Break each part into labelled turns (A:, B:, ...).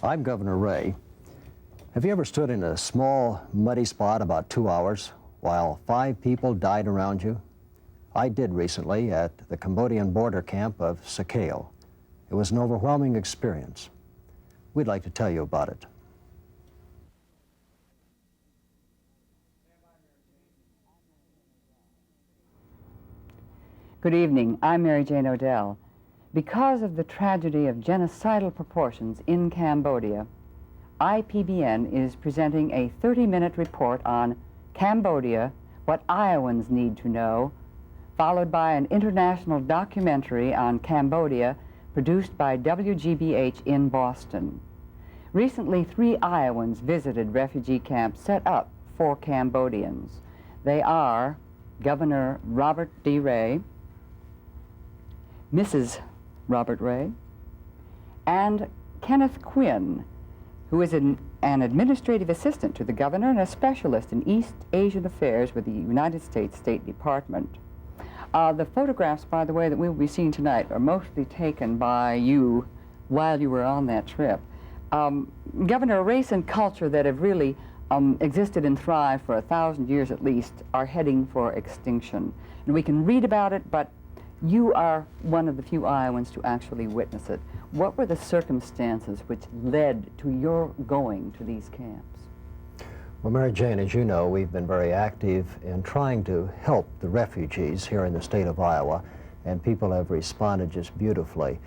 A: I'm Governor Ray. Have you ever stood in a small, muddy spot about 2 hours while 5 people died around you? I did recently at the Cambodian border camp of Sakeo. It was an overwhelming experience. We'd like to tell you about it.
B: Good evening. I'm Mary Jane Odell. Because of the tragedy of genocidal proportions in Cambodia, IPBN is presenting a 30-minute report on Cambodia, What Iowans Need to Know, followed by an international documentary on Cambodia produced by WGBH in Boston. Recently, 3 Iowans visited refugee camps set up for Cambodians. They are Governor Robert D. Ray, Mrs. Robert Ray, and Kenneth Quinn, who is an administrative assistant to the governor and a specialist in East Asian affairs with the United States State Department. The photographs, by the way, that we will be seeing tonight are mostly taken by you while you were on that trip. Governor, a race and culture that have really existed and thrived for 1,000 years at least are heading for extinction. And we can read about it, but you are one of the few Iowans to actually witness it. What were the circumstances which led to your going to these camps?
A: Well, Mary Jane, as you know, we've been very active in trying to help the refugees here in the state of Iowa, and people have responded just beautifully.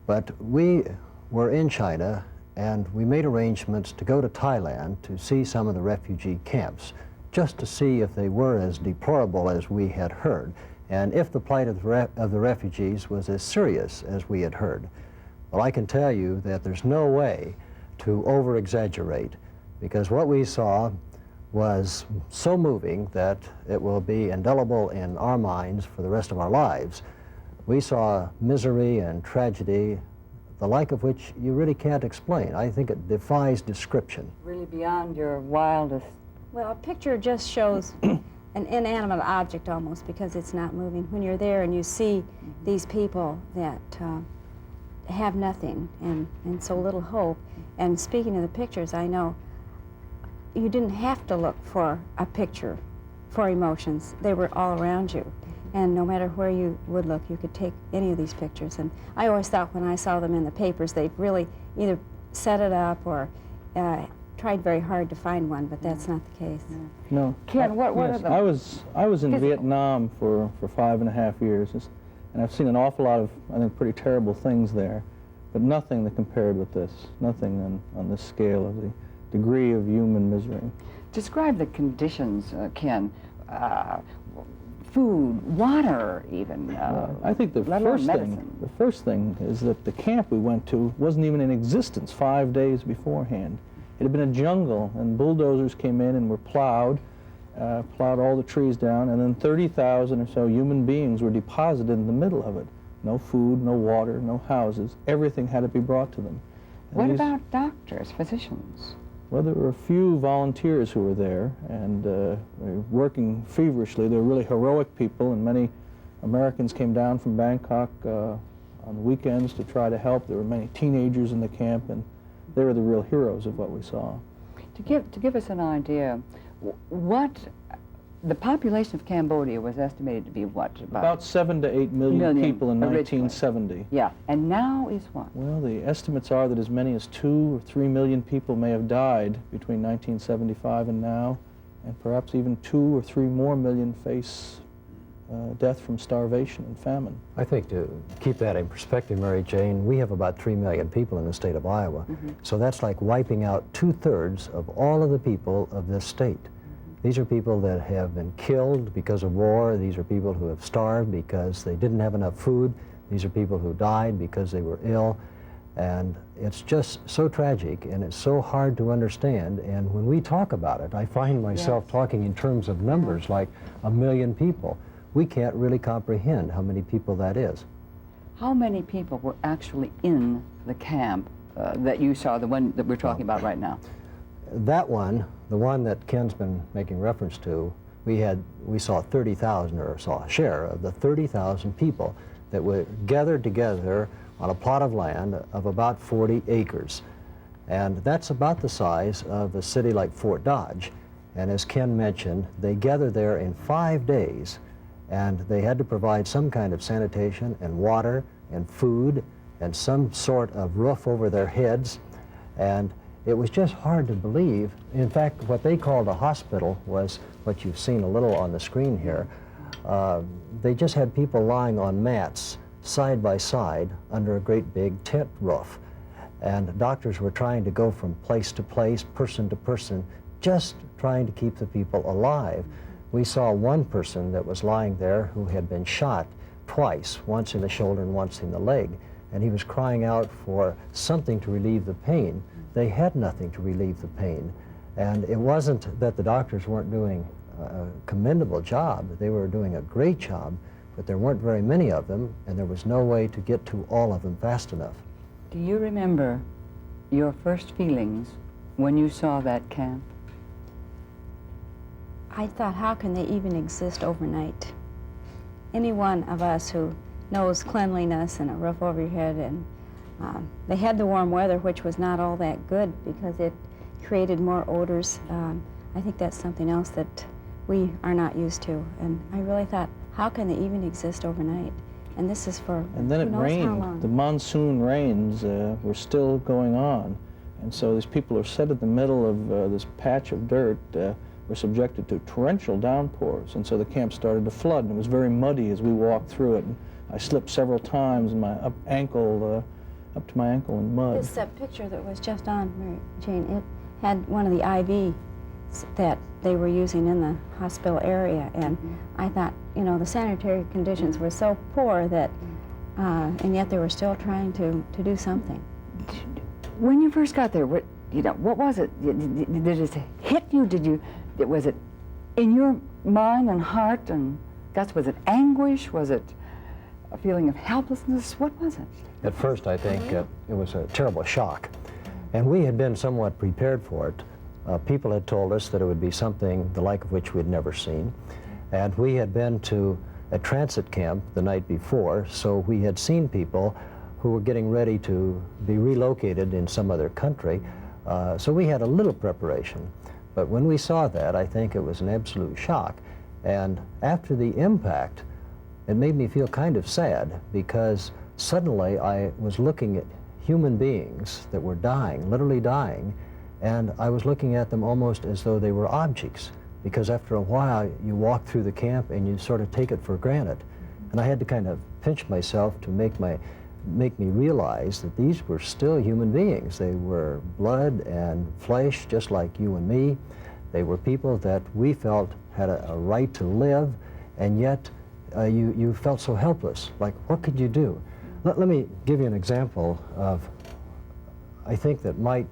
A: But we were in China, and we made arrangements to go to Thailand to see some of the refugee camps, just to see if they were as deplorable as we had heard, and if the plight of the refugees was as serious as we had heard. Well, I can tell you that there's no way to over-exaggerate, because what we saw was so moving that it will be indelible in our minds for the rest of our lives. We saw misery and tragedy, the like of which you really can't explain. I think it defies description.
B: Really beyond your wildest...
C: Well, a picture just shows an inanimate object almost, because it's not moving. When you're there and you see these people that have nothing and so little hope, and speaking of the pictures, I know you didn't have to look for a picture for emotions. They were all around you. And no matter where you would look, you could take any of these pictures. And I always thought when I saw them in the papers, they'd really either set it up or tried very hard to find one, but that's not the case.
D: No.
B: Ken, what
D: yes,
B: are the...
D: I was in Vietnam for 5.5 years, and I've seen an awful lot of, I think, pretty terrible things there, but nothing that compared with this, nothing on this scale of the degree of human misery.
B: Describe the conditions, Ken. Food, water, even.
D: I think the first thing is that the camp we went to wasn't even in existence 5 days beforehand. It had been a jungle, and bulldozers came in and were plowed all the trees down, and then 30,000 or so human beings were deposited in the middle of it. No food, no water, no houses. Everything had to be brought to them. And
B: what about doctors, physicians?
D: Well, there were a few volunteers who were there, and they were working feverishly. They were really heroic people, and many Americans came down from Bangkok on the weekends to try to help. There were many teenagers in the camp, and they were the real heroes of what we saw.
B: To give us an idea, what the population of Cambodia was estimated to be what?
D: About 7 to 8 million people in
B: originally.
D: 1970.
B: Yeah, and now is what?
D: Well, the estimates are that as many as 2 or 3 million people may have died between 1975 and now, and perhaps even 2 or 3 more million face death from starvation and famine.
A: I think to keep that in perspective, Mary Jane, we have about 3 million people in the state of Iowa. So that's like wiping out 2/3 of all of the people of this state. These are people that have been killed because of war. These are people who have starved because they didn't have enough food. These are people who died because they were ill. And it's just so tragic, and it's so hard to understand. And when we talk about it, I find myself talking in terms of numbers like 1 million people. We can't really comprehend how many people that is.
B: How many people were actually in the camp that you saw, the one that we're talking about right now?
A: That one, the one that Ken's been making reference to, we saw 30,000, or saw a share of the 30,000 people that were gathered together on a plot of land of about 40 acres. And that's about the size of a city like Fort Dodge. And as Ken mentioned, they gathered there in 5 days, and they had to provide some kind of sanitation and water and food and some sort of roof over their heads. And it was just hard to believe. In fact, what they called a hospital was what you've seen a little on the screen here. They just had people lying on mats side by side under a great big tent roof. And doctors were trying to go from place to place, person to person, just trying to keep the people alive. We saw one person that was lying there who had been shot twice, once in the shoulder and once in the leg, and he was crying out for something to relieve the pain. They had nothing to relieve the pain. And it wasn't that the doctors weren't doing a commendable job. They were doing a great job, but there weren't very many of them, and there was no way to get to all of them fast enough.
B: Do you remember your first feelings when you saw that camp?
C: I thought, how can they even exist overnight? Any one of us who knows cleanliness and a roof over your head, and they had the warm weather, which was not all that good because it created more odors. I think that's something else that we are not used to. And I really thought, how can they even exist overnight? And this is for
D: And then it
C: who knows how long.
D: rained. The monsoon rains were still going on. And so these people are set in the middle of this patch of dirt, were subjected to torrential downpours. And so the camp started to flood, and it was very muddy as we walked through it. And I slipped several times, and my up to my ankle in mud.
C: This picture that was just on, Mary Jane, it had one of the IVs that they were using in the hospital area, and I thought, you know, the sanitary conditions were so poor that, and yet they were still trying to do something.
B: When you first got there, what was it? Did it hit you? Was it in your mind and heart and guts? Was it anguish? Was it a feeling of helplessness? What was it?
A: At first, I think it was a terrible shock. And we had been somewhat prepared for it. People had told us that it would be something the like of which we'd never seen. And we had been to a transit camp the night before, so we had seen people who were getting ready to be relocated in some other country. So we had a little preparation. But when we saw that, I think it was an absolute shock. And after the impact, it made me feel kind of sad, because suddenly I was looking at human beings that were dying, literally dying, and I was looking at them almost as though they were objects, because after a while you walk through the camp and you sort of take it for granted. And I had to kind of pinch myself to make me realize that these were still human beings. They were blood and flesh, just like you and me. They were people that we felt had a right to live, and yet you felt so helpless. Like, what could you do? Let me give you an example of, I think, that might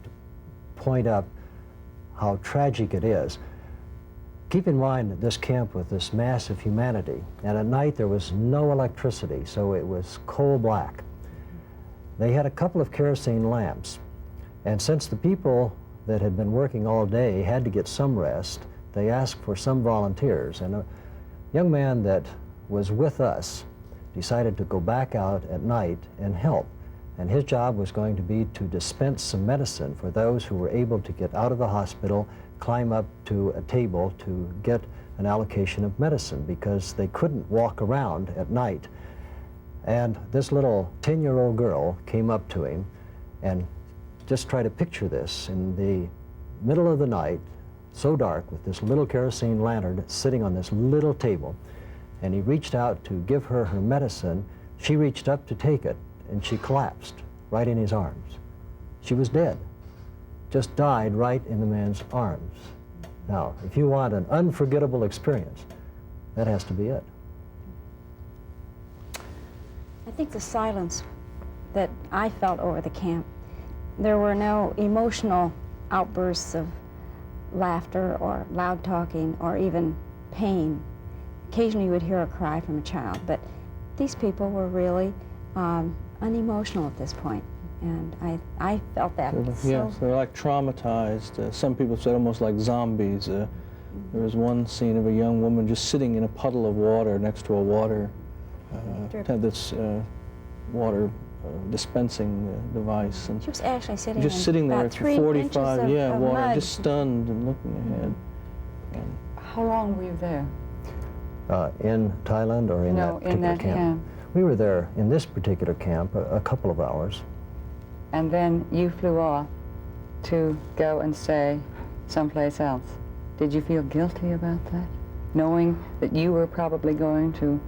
A: point up how tragic it is. Keep in mind that this camp with this mass of humanity, and at night there was no electricity, so it was coal black. They had a couple of kerosene lamps, and since the people that had been working all day had to get some rest, they asked for some volunteers, and a young man that was with us decided to go back out at night and help. And his job was going to be to dispense some medicine for those who were able to get out of the hospital, climb up to a table to get an allocation of medicine, because they couldn't walk around at night. And this little 10-year-old girl came up to him, and just try to picture this, in the middle of the night, so dark, with this little kerosene lantern sitting on this little table. And he reached out to give her her medicine. She reached up to take it, and she collapsed right in his arms. She was dead, just died right in the man's arms. Now, if you want an unforgettable experience, that has to be it.
C: I think the silence that I felt over the camp, there were no emotional outbursts of laughter or loud talking or even pain. Occasionally you would hear a cry from a child, but these people were really unemotional at this point, and I felt that.
D: Yes, they're like traumatized. Some people said almost like zombies. There was one scene of a young woman just sitting in a puddle of water next to a water, had this water dispensing device. And
C: She was actually sitting
D: just
C: in
D: sitting there
C: about
D: for
C: 3
D: 45,
C: inches
D: yeah,
C: of
D: water,
C: mud.
D: just stunned and looking ahead. And
B: How long were you there?
A: In Thailand or in that
B: No,
A: particular
B: in that camp.
A: We were there in this particular camp a couple of hours.
B: And then you flew off to go and stay someplace else. Did you feel guilty about that? Knowing that you were probably going to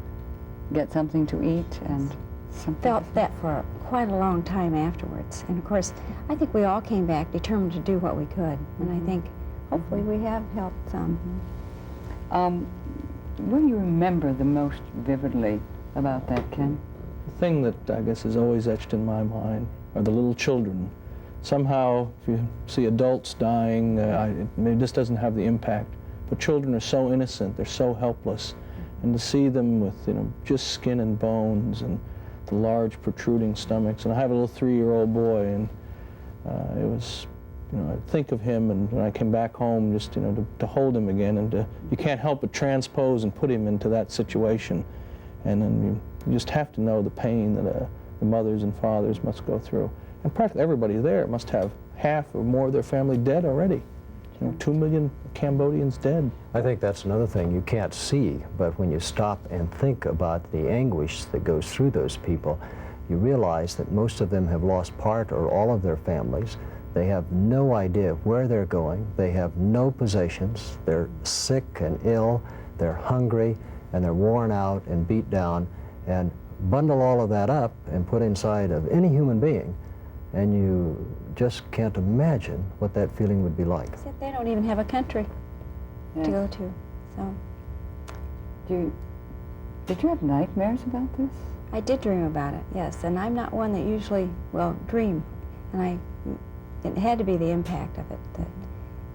B: get something to eat and something?
C: Felt that for quite a long time afterwards. And of course, I think we all came back determined to do what we could. And I think hopefully we have helped some.
B: What do you remember the most vividly about that, Ken?
D: the thing that I guess is always etched in my mind are the little children. Somehow, if you see adults dying, this doesn't have the impact. But children are so innocent, they're so helpless. And to see them with, just skin and bones and the large protruding stomachs. And I have a little 3-year-old boy, and it was, I think of him, and when I came back home, just, to hold him again, and you can't help but transpose and put him into that situation. And then you just have to know the pain that the mothers and fathers must go through. And practically everybody there must have half or more of their family dead already. 2 million Cambodians dead.
A: I think that's another thing you can't see, but when you stop and think about the anguish that goes through those people, you realize that most of them have lost part or all of their families. They have no idea where they're going. They have no possessions. They're sick and ill. They're hungry, and they're worn out and beat down. And bundle all of that up and put inside of any human being, and you just can't imagine what that feeling would be like.
C: Except they don't even have a country to go to. So
B: did you have nightmares about this?
C: I did dream about it, yes. And I'm not one that usually will dream. And it had to be the impact of it that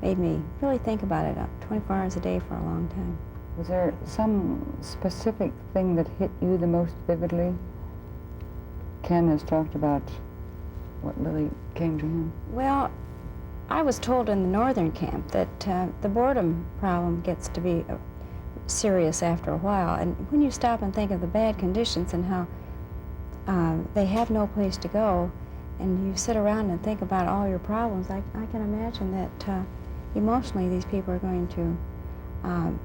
C: made me really think about it 24 hours a day for a long time.
B: Was there some specific thing that hit you the most vividly? Ken has talked about what really came to him.
C: Well, I was told in the northern camp that the boredom problem gets to be serious after a while. And when you stop and think of the bad conditions and how they have no place to go, and you sit around and think about all your problems, I can imagine that emotionally these people are going to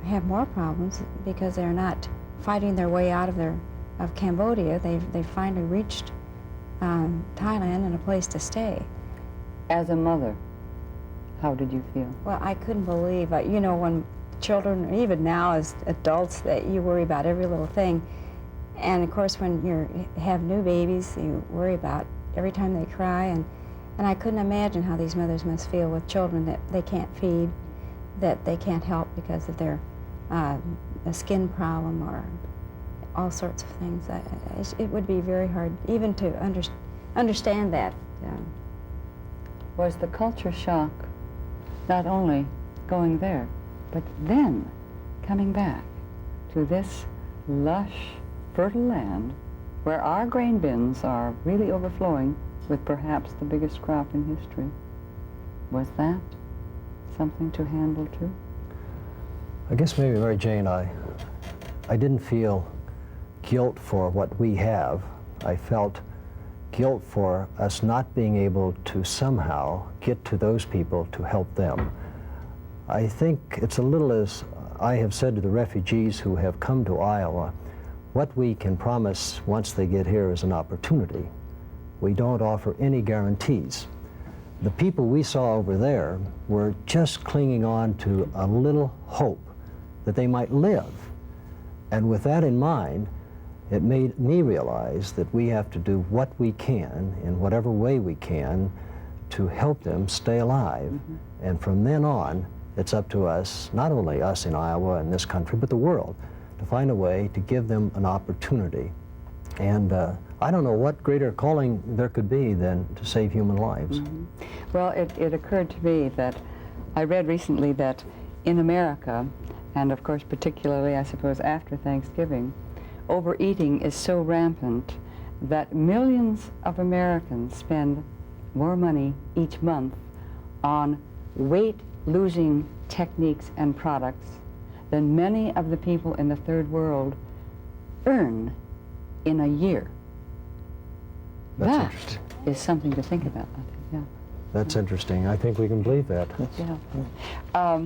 C: have more problems because they're not fighting their way out of Cambodia. They've finally reached Thailand and a place to stay.
B: As a mother, how did you feel?
C: Well, I couldn't believe, when children, even now as adults, that you worry about every little thing. And of course, when you have new babies, you worry about every time they cry. And I couldn't imagine how these mothers must feel with children that they can't feed, that they can't help because of their a skin problem or all sorts of things. It would be very hard even to understand that.
B: Was the culture shock not only going there, but then coming back to this lush, fertile land where our grain bins are really overflowing with perhaps the biggest crop in history? Was that something to handle too?
A: I guess maybe, Mary Jane, I didn't feel guilt for what we have. I felt guilt for us not being able to somehow get to those people to help them. I think it's a little as I have said to the refugees who have come to Iowa, what we can promise once they get here is an opportunity. We don't offer any guarantees. The people we saw over there were just clinging on to a little hope that they might live. And with that in mind, it made me realize that we have to do what we can, in whatever way we can, to help them stay alive. Mm-hmm. And from then on, it's up to us, not only us in Iowa and this country, but the world, to find a way to give them an opportunity. And I don't know what greater calling there could be than to save human lives.
B: Mm-hmm. Well, it occurred to me that I read recently that in America, and of course particularly I suppose after Thanksgiving, overeating is so rampant that millions of Americans spend more money each month on weight-losing techniques and products than many of the people in the third world earn in a year.
A: That's
B: that
A: interesting.
B: is something to think about, I think, yeah.
A: That's interesting. I think we can believe that.
B: Yeah.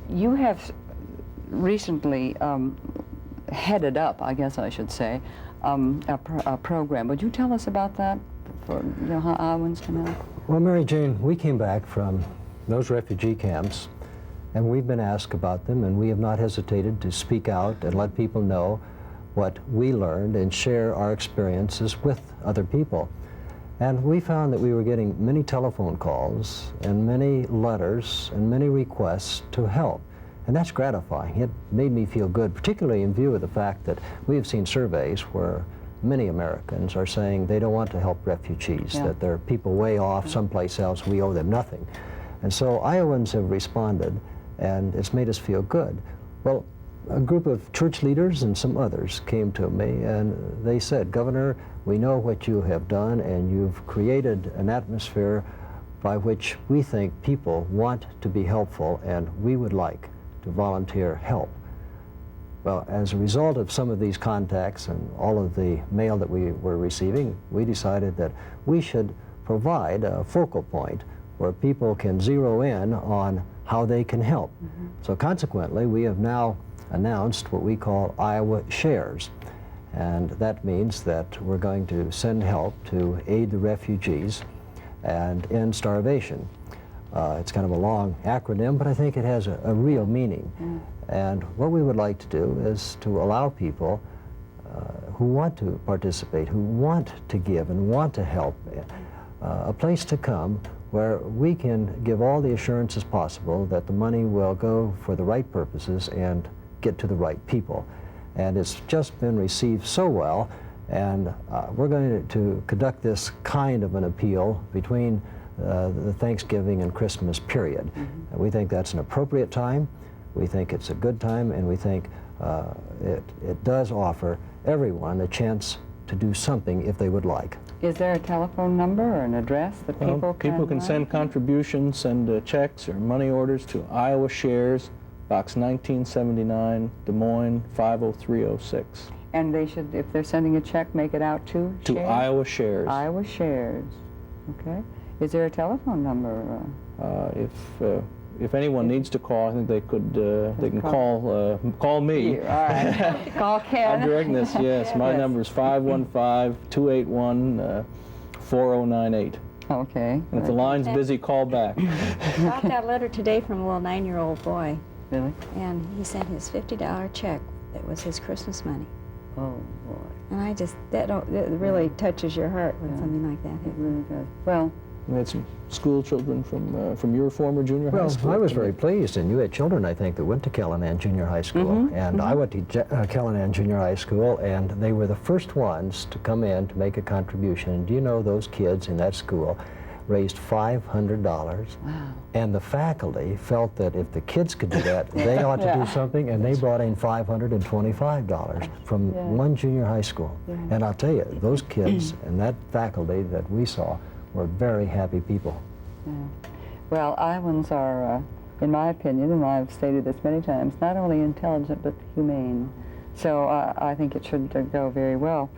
B: You have recently headed up, I guess I should say, a program. Would you tell us about that, for how Iowans can help?
A: Well, Mary Jane, we came back from those refugee camps, and we've been asked about them, and we have not hesitated to speak out and let people know what we learned and share our experiences with other people. And we found that we were getting many telephone calls and many letters and many requests to help. And that's gratifying. It made me feel good, particularly in view of the fact that we have seen surveys where many Americans are saying they don't want to help refugees, that there are people way off someplace else, we owe them nothing. And so Iowans have responded, and it's made us feel good. Well, a group of church leaders and some others came to me, and they said, Governor, we know what you have done, and you've created an atmosphere by which we think people want to be helpful, and we would like to volunteer help. Well, as a result of some of these contacts and all of the mail that we were receiving, we decided that we should provide a focal point where people can zero in on how they can help. So consequently, we have now announced what we call Iowa Shares. And that means that we're going to send help to aid the refugees and end starvation. It's kind of a long acronym, but I think it has a real meaning. And what we would like to do is to allow people who want to participate, who want to give and want to help, a place to come where we can give all the assurances possible that the money will go for the right purposes and get to the right people. And it's just been received so well, and we're going to conduct this kind of an appeal between the Thanksgiving and Christmas period. And we think that's an appropriate time, we think it's a good time, and we think it does offer everyone a chance to do something if they would like.
B: Is there a telephone number or an address that people can...
D: People can send contributions, send checks or money orders to Iowa Shares, Box 1979, Des Moines 50306.
B: And they should, if they're sending a check, make it out to?
D: To
B: Shares?
D: Iowa Shares.
B: Iowa Shares. Okay. Is there a telephone number?
D: If anyone needs to call, I think they could. They can call me.
B: All right. Call Ken.
D: I'm directing this. Yes, my number is 515-281-4098.
B: Okay.
D: And if the line's busy, call back.
C: I got a letter today from a little 9-year-old boy,
B: Really?
C: and he sent his $50 check. That was his Christmas money.
B: Oh boy.
C: And I just, that really touches your heart when something like that
B: It
C: happens.
B: really does. Well,
D: We had some school children from your former junior high school.
A: Well, I was very pleased, and you had children, I think, that went to Callanan Junior High School, and I went to Callanan Junior High School, and they were the first ones to come in to make a contribution. And do you know those kids in that school raised $500,
B: wow.
A: and the faculty felt that if the kids could do that, they ought to do something, and they brought in $525 from one junior high school. And I'll tell you, those kids and that faculty that we saw were very happy people.
B: Yeah. Well, Iowans are, in my opinion, and I've stated this many times, not only intelligent but humane. So I think it should go very well.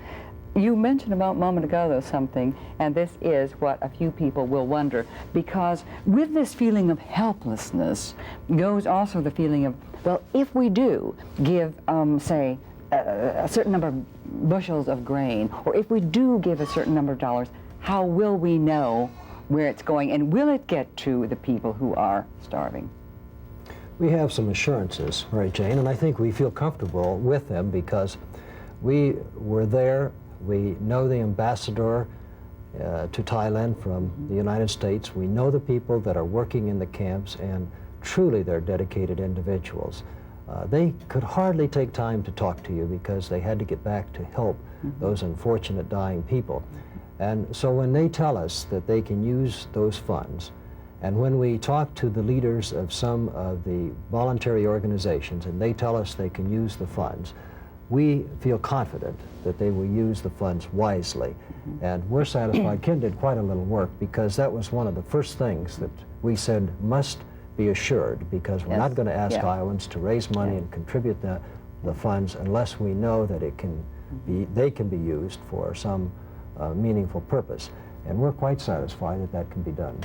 B: You mentioned a moment ago, though, something, and this is what a few people will wonder, because with this feeling of helplessness goes also the feeling of, well, if we do give, say, a certain number of bushels of grain, or if we do give a certain number of dollars, how will we know where it's going, and will it get to the people who are starving?
A: We have some assurances, Mary Jane, and I think we feel comfortable with them because we were there. We know the ambassador to Thailand from the United States. We know the people that are working in the camps, and truly they're dedicated individuals. They could hardly take time to talk to you because they had to get back to help those unfortunate dying people. And so when they tell us that they can use those funds, and when we talk to the leaders of some of the voluntary organizations and they tell us they can use the funds, we feel confident that they will use the funds wisely. And we're satisfied. Ken did quite a little work because that was one of the first things that we said must be assured, because we're not going to ask Iowans to raise money and contribute the funds unless we know that it can be, they can be used for some meaningful purpose. And we're quite satisfied that that can be done.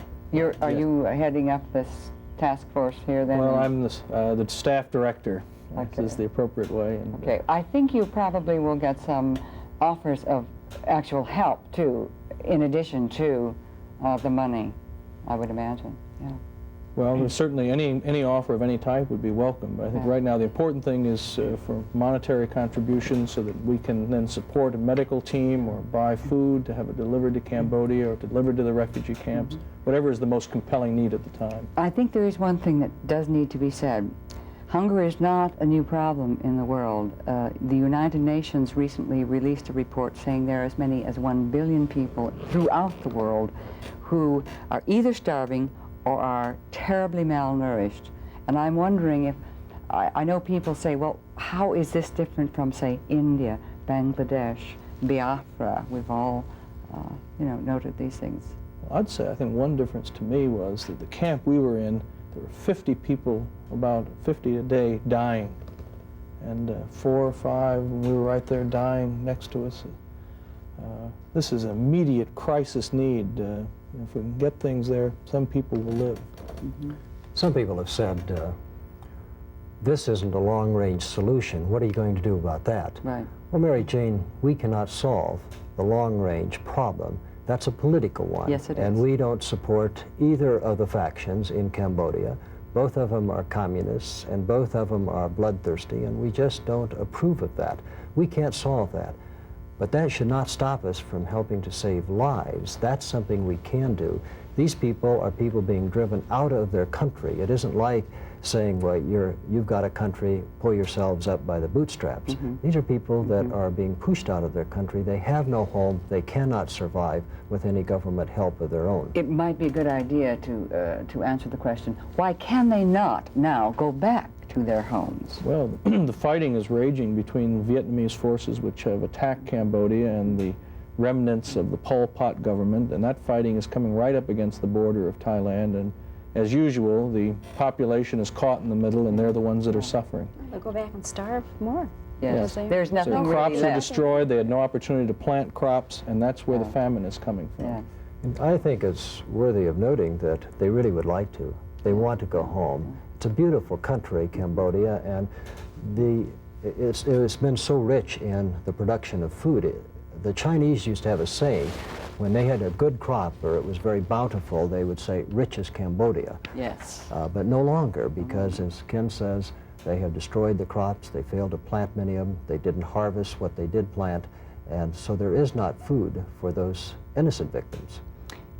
B: Are you heading up this task force here then?
D: Well, I'm the staff director.
B: Okay.
D: This is the appropriate way. And,
B: Okay, I think you probably will get some offers of actual help too, in addition to the money, I would imagine. Yeah.
D: Well, there's certainly any offer of any type would be welcome. But I think right now the important thing is for monetary contributions so that we can then support a medical team or buy food to have it delivered to Cambodia or delivered to the refugee camps, whatever is the most compelling need at the time.
B: I think there is one thing that does need to be said. Hunger is not a new problem in the world. The United Nations recently released a report saying there are as many as 1 billion people throughout the world who are either starving or are terribly malnourished. And I'm wondering if, I know people say, well, how is this different from, say, India, Bangladesh, Biafra? We've all, noted these things.
D: Well, I'd say, I think one difference to me was that the camp we were in, there were 50 people, about 50 a day, dying. And 4 or 5, we were right there dying next to us. This is an immediate crisis need. If we can get things there, some people will live.
A: Some people have said, this isn't a long-range solution. What are you going to do about that?
B: Right.
A: Well, Mary Jane, we cannot solve the long-range problem. That's a political one.
B: Yes, it
A: and
B: is.
A: we don't support either of the factions in Cambodia. Both of them are communists, and both of them are bloodthirsty, and we just don't approve of that. We can't solve that. But that should not stop us from helping to save lives. That's something we can do. These people are people being driven out of their country. It isn't like saying, well, you've got a country, pull yourselves up by the bootstraps. These are people that are being pushed out of their country. They have no home. They cannot survive with any government help of their own.
B: It might be a good idea to answer the question, why can they not now go back to their homes?
D: Well, the fighting is raging between Vietnamese forces which have attacked Cambodia and the remnants of the Pol Pot government, and that fighting is coming right up against the border of Thailand, and as usual, the population is caught in the middle, and they're the ones that are suffering.
C: They'll go back and starve more.
B: Yes,
C: Because
B: there's nothing
D: So
B: really
D: crops are
B: left.
D: destroyed, they had no opportunity to plant crops, and that's where the famine is coming from.
B: Yeah.
A: And I think it's worthy of noting that they really would like to. They want to go home. It's a beautiful country, Cambodia, and it's been so rich in the production of food. The Chinese used to have a saying, when they had a good crop or it was very bountiful, they would say, rich as Cambodia.
B: Yes.
A: But no longer, because as Ken says, they have destroyed the crops, they failed to plant many of them, they didn't harvest what they did plant, and so there is not food for those innocent victims.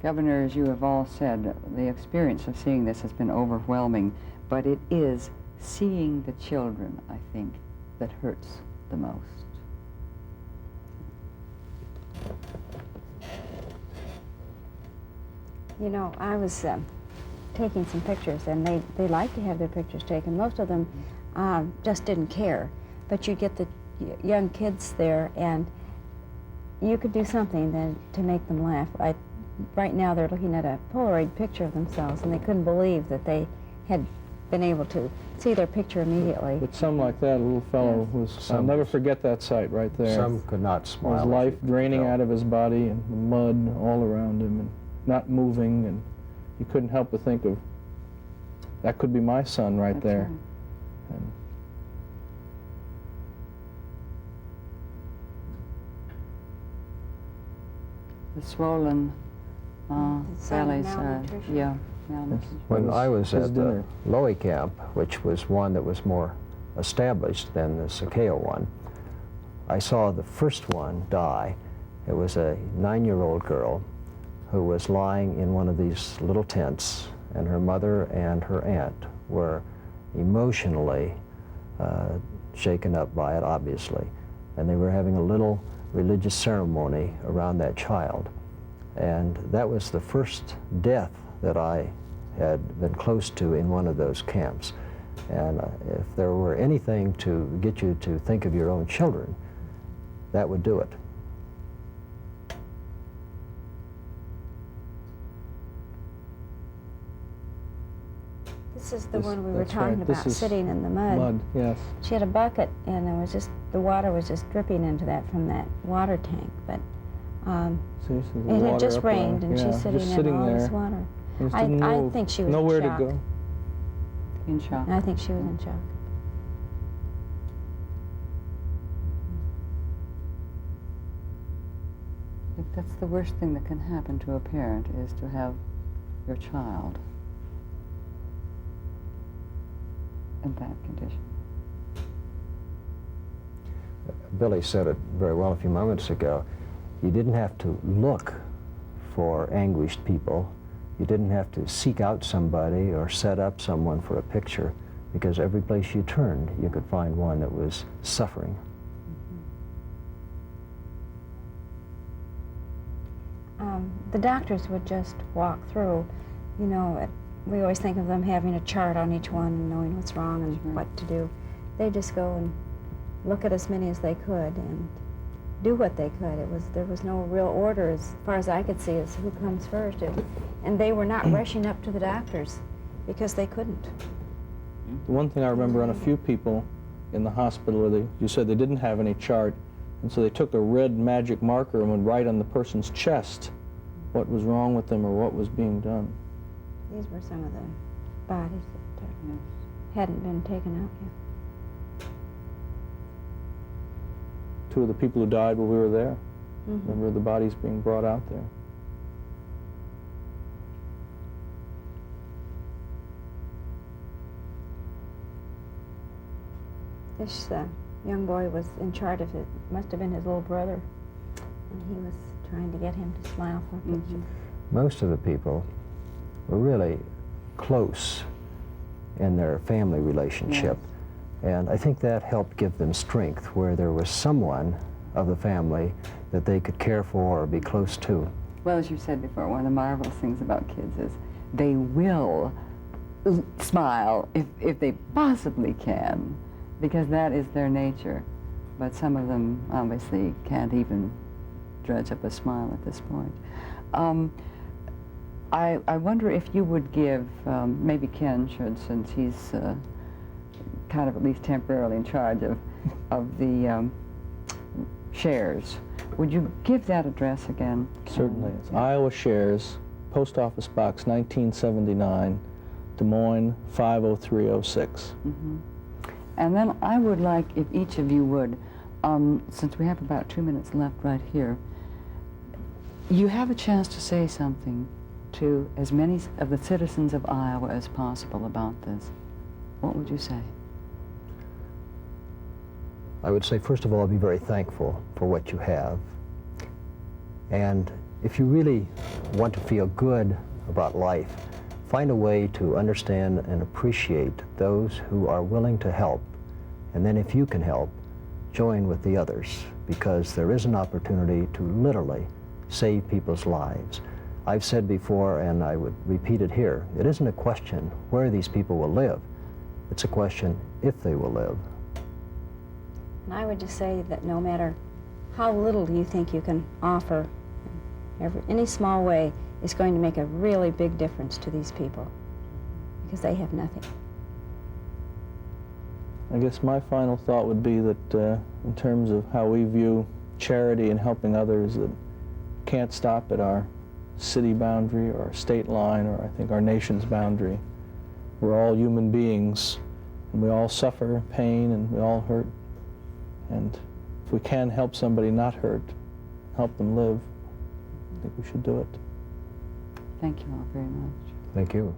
B: Governor, as you have all said, the experience of seeing this has been overwhelming, but it is seeing the children, I think, that hurts the most.
C: You know, I was taking some pictures, and they like to have their pictures taken. Most of them just didn't care. But you get the young kids there, and you could do something then to make them laugh. Right now they're looking at a Polaroid picture of themselves, and they couldn't believe that they had been able to see their picture immediately.
D: But some like that little fellow was, I'll never forget that sight right there.
A: Some could not smile.
D: His life draining out of his body, and the mud all around him, and not moving, and you couldn't help but think of, that could be my son right
B: That's
D: there.
B: right.
D: And
B: The swollen
C: sign of
B: bellies,
C: malnutrition.
B: yeah, malnutrition.
A: When I was
D: his
A: at the
D: dinner.
A: Lowy camp, which was one that was more established than the Sakeo one, I saw the first one die. It was a 9-year-old girl who was lying in one of these little tents, and her mother and her aunt were emotionally shaken up by it, obviously. And they were having a little religious ceremony around that child. And that was the first death that I had been close to in one of those camps. And if there were anything to get you to think of your own children, that would do it.
C: This is the one we were
D: That's
C: talking
D: right. This
C: about,
D: is
C: sitting in the mud.
D: Mud, yes.
C: She had a bucket, and it was just, the water was just dripping into that from that water tank. But
D: See, so the
C: It had
D: water
C: just
D: up around.
C: rained, and
D: Yeah,
C: she's sitting
D: just
C: in
D: sitting
C: all this
D: there.
C: water.
D: Just
C: I
D: didn't move.
C: think she was
D: Nowhere
C: in shock.
D: to go.
B: In shock.
C: I think she was in shock.
B: If that's the worst thing that can happen to a parent, is to have your child in that condition.
A: Billy said it very well a few moments ago. You didn't have to look for anguished people. You didn't have to seek out somebody or set up someone for a picture, because every place you turned, you could find one that was suffering.
C: The doctors would just walk through. You know, we always think of them having a chart on each one and knowing what's wrong and
B: Sure.
C: what to do. They just go and look at as many as they could and do what they could. There was no real order as far as I could see as who comes first. And they were not rushing up to the doctors because they couldn't.
D: The one thing I remember on a few people in the hospital where you said they didn't have any chart, and so they took a red magic marker and would write on the person's chest what was wrong with them or what was being done.
C: These were some of the bodies that hadn't been taken out yet.
D: Two of the people who died while we were there.
C: Mm-hmm.
D: Remember the bodies being brought out there.
C: This young boy was in charge of it. Must have been his little brother, and he was trying to get him to smile for a picture.
A: Most of the people were really close in their family relationship. And I think that helped give them strength, where there was someone of the family that they could care for or be close to.
B: Well, as you said before, one of the marvelous things about kids is they will smile if they possibly can, because that is their nature. But some of them obviously can't even dredge up a smile at this point. I wonder if you would give, maybe Ken should, since he's kind of at least temporarily in charge of the shares. Would you give that address again, Ken?
D: Certainly. It's Iowa Shares, Post Office Box 1979, Des Moines 50306.
B: Mm-hmm. And then I would like if each of you would, since we have about 2 minutes left right here, you have a chance to say something to as many of the citizens of Iowa as possible about this. What would you say?
A: I would say, first of all, be very thankful for what you have. And if you really want to feel good about life, find a way to understand and appreciate those who are willing to help. And then if you can help, join with the others, because there is an opportunity to literally save people's lives. I've said before, and I would repeat it here, it isn't a question where these people will live. It's a question if they will live.
C: And I would just say that no matter how little you think you can offer, any small way is going to make a really big difference to these people, because they have nothing.
D: I guess my final thought would be that in terms of how we view charity and helping others, that can't stop at our city boundary or our state line or I think our nation's boundary. We're all human beings, and we all suffer pain and we all hurt. And if we can help somebody not hurt, help them live, I think we should do it.
B: Thank you all very much.
A: Thank you.